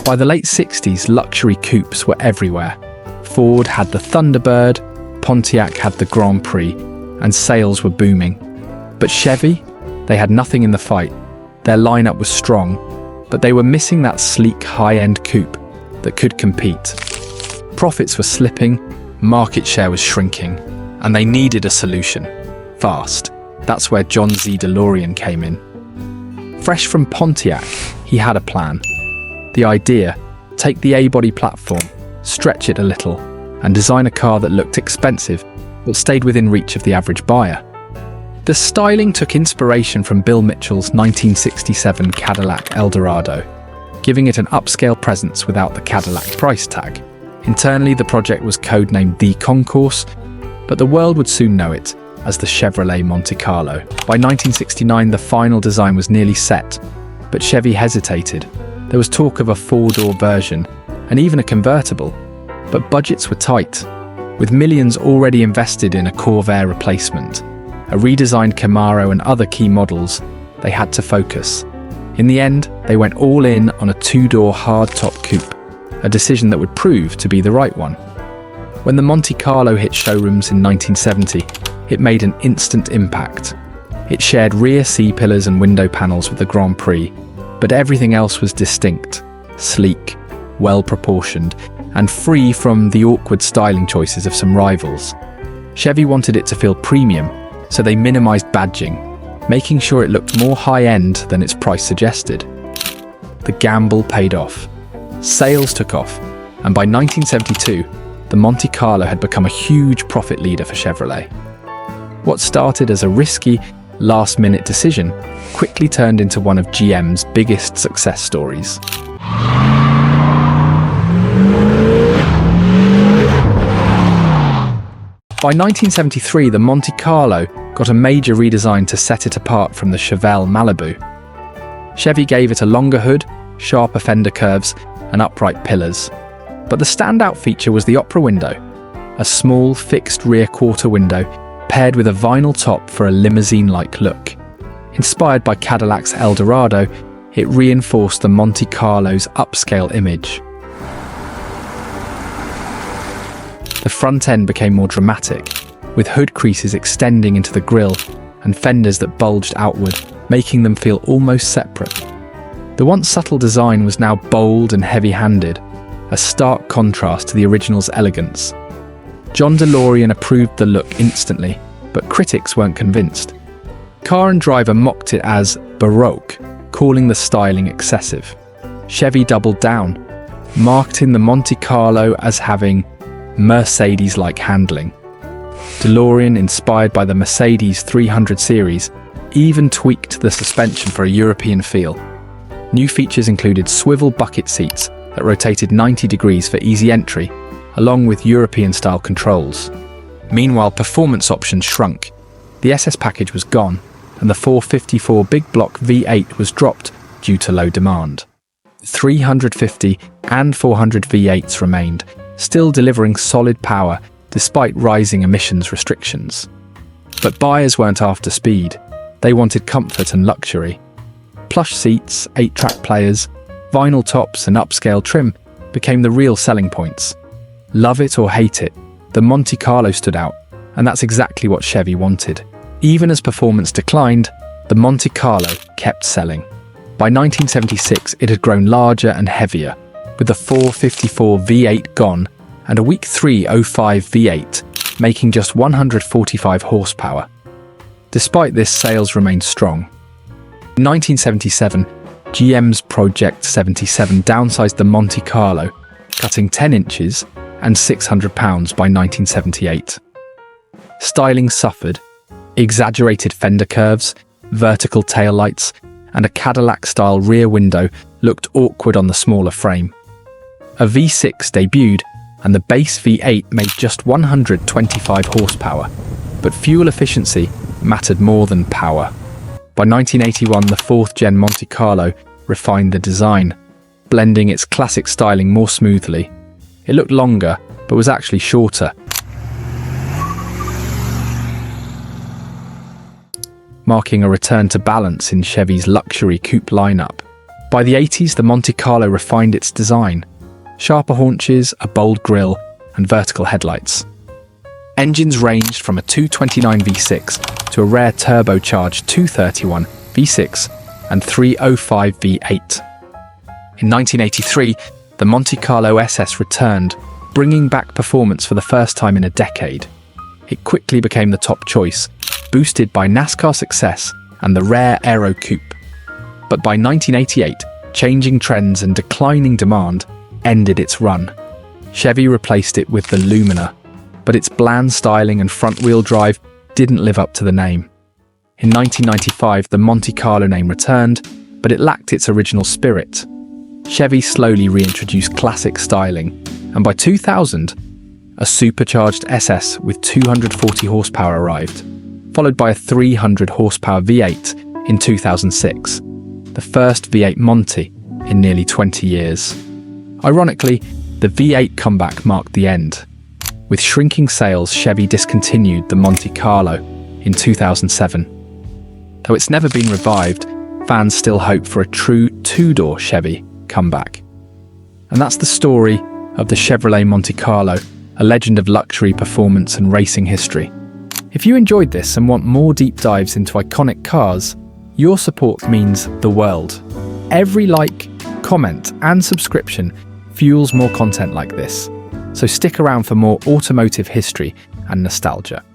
By the late 60s, luxury coupes were everywhere. Ford had the Thunderbird, Pontiac had the Grand Prix, and sales were booming. But Chevy? They had nothing in the fight. Their lineup was strong, but they were missing that sleek, high-end coupe that could compete. Profits were slipping, market share was shrinking, and they needed a solution. Fast. That's where John Z. DeLorean came in. Fresh from Pontiac, he had a plan. The idea: take the A-body platform, stretch it a little, and design a car that looked expensive, but stayed within reach of the average buyer. The styling took inspiration from Bill Mitchell's 1967 Cadillac Eldorado, giving it an upscale presence without the Cadillac price tag. Internally, the project was codenamed the Concourse, but the world would soon know it as the Chevrolet Monte Carlo. By 1969, the final design was nearly set, but Chevy hesitated. There was talk of a four-door version, and even a convertible, but budgets were tight. With millions already invested in a Corvair replacement, a redesigned Camaro and other key models, they had to focus. In the end, they went all in on a two-door hard-top coupe, a decision that would prove to be the right one. When the Monte Carlo hit showrooms in 1970, it made an instant impact. It shared rear C-pillars and window panels with the Grand Prix, but everything else was distinct, sleek, well-proportioned, and free from the awkward styling choices of some rivals. Chevy wanted it to feel premium, so they minimized badging, making sure it looked more high-end than its price suggested. The gamble paid off. Sales took off, and by 1972, the Monte Carlo had become a huge profit leader for Chevrolet. What started as a risky, last-minute decision quickly turned into one of GM's biggest success stories. By 1973, the Monte Carlo got a major redesign to set it apart from the Chevelle Malibu. Chevy gave it a longer hood, sharper fender curves, and upright pillars. But the standout feature was the opera window, a small, fixed rear quarter window paired with a vinyl top for a limousine-like look. Inspired by Cadillac's Eldorado, it reinforced the Monte Carlo's upscale image. The front end became more dramatic, with hood creases extending into the grille and fenders that bulged outward, making them feel almost separate. The once subtle design was now bold and heavy-handed, a stark contrast to the original's elegance. John DeLorean approved the look instantly, but critics weren't convinced. Car and Driver mocked it as Baroque, calling the styling excessive. Chevy doubled down, marketing the Monte Carlo as having Mercedes-like handling. DeLorean, inspired by the Mercedes 300 series, even tweaked the suspension for a European feel. New features included swivel bucket seats that rotated 90 degrees for easy entry, along with European-style controls. Meanwhile, performance options shrunk. The SS package was gone, and the 454 big block V8 was dropped due to low demand. 350 and 400 V8s remained, still delivering solid power despite rising emissions restrictions. But buyers weren't after speed. They wanted comfort and luxury. Plush seats, 8-track players, vinyl tops and upscale trim became the real selling points. Love it or hate it, the Monte Carlo stood out, and that's exactly what Chevy wanted. Even as performance declined, the Monte Carlo kept selling. By 1976, it had grown larger and heavier, with the 454 V8 gone and a weak 305 V8 making just 145 horsepower. Despite this, sales remained strong. In 1977, GM's Project 77 downsized the Monte Carlo, cutting 10 inches and 600 pounds by 1978. Styling suffered. Exaggerated fender curves, vertical taillights, and a Cadillac-style rear window looked awkward on the smaller frame. A V6 debuted, and the base V8 made just 125 horsepower, but fuel efficiency mattered more than power. By 1981, the fourth-gen Monte Carlo refined the design, blending its classic styling more smoothly. It looked longer, but was actually shorter, marking a return to balance in Chevy's luxury coupe lineup. By the 80s, the Monte Carlo refined its design. Sharper haunches, a bold grille, and vertical headlights. Engines ranged from a 229 V6 to a rare turbocharged 231 V6 and 305 V8. In 1983, the Monte Carlo SS returned, bringing back performance for the first time in a decade. It quickly became the top choice, boosted by NASCAR success and the rare Aero coupe. But by 1988, changing trends and declining demand ended its run. Chevy replaced it with the Lumina, but its bland styling and front-wheel drive didn't live up to the name. In 1995, the Monte Carlo name returned, but it lacked its original spirit. Chevy slowly reintroduced classic styling, and by 2000, a supercharged SS with 240 horsepower arrived, followed by a 300 horsepower V8 in 2006, the first V8 Monte in nearly 20 years. Ironically, the V8 comeback marked the end. With shrinking sales, Chevy discontinued the Monte Carlo in 2007. Though it's never been revived, fans still hope for a true two-door Chevy comeback. And that's the story of the Chevrolet Monte Carlo, a legend of luxury, performance, and racing history. If you enjoyed this and want more deep dives into iconic cars, your support means the world. Every like, comment, and subscription fuels more content like this. So stick around for more automotive history and nostalgia.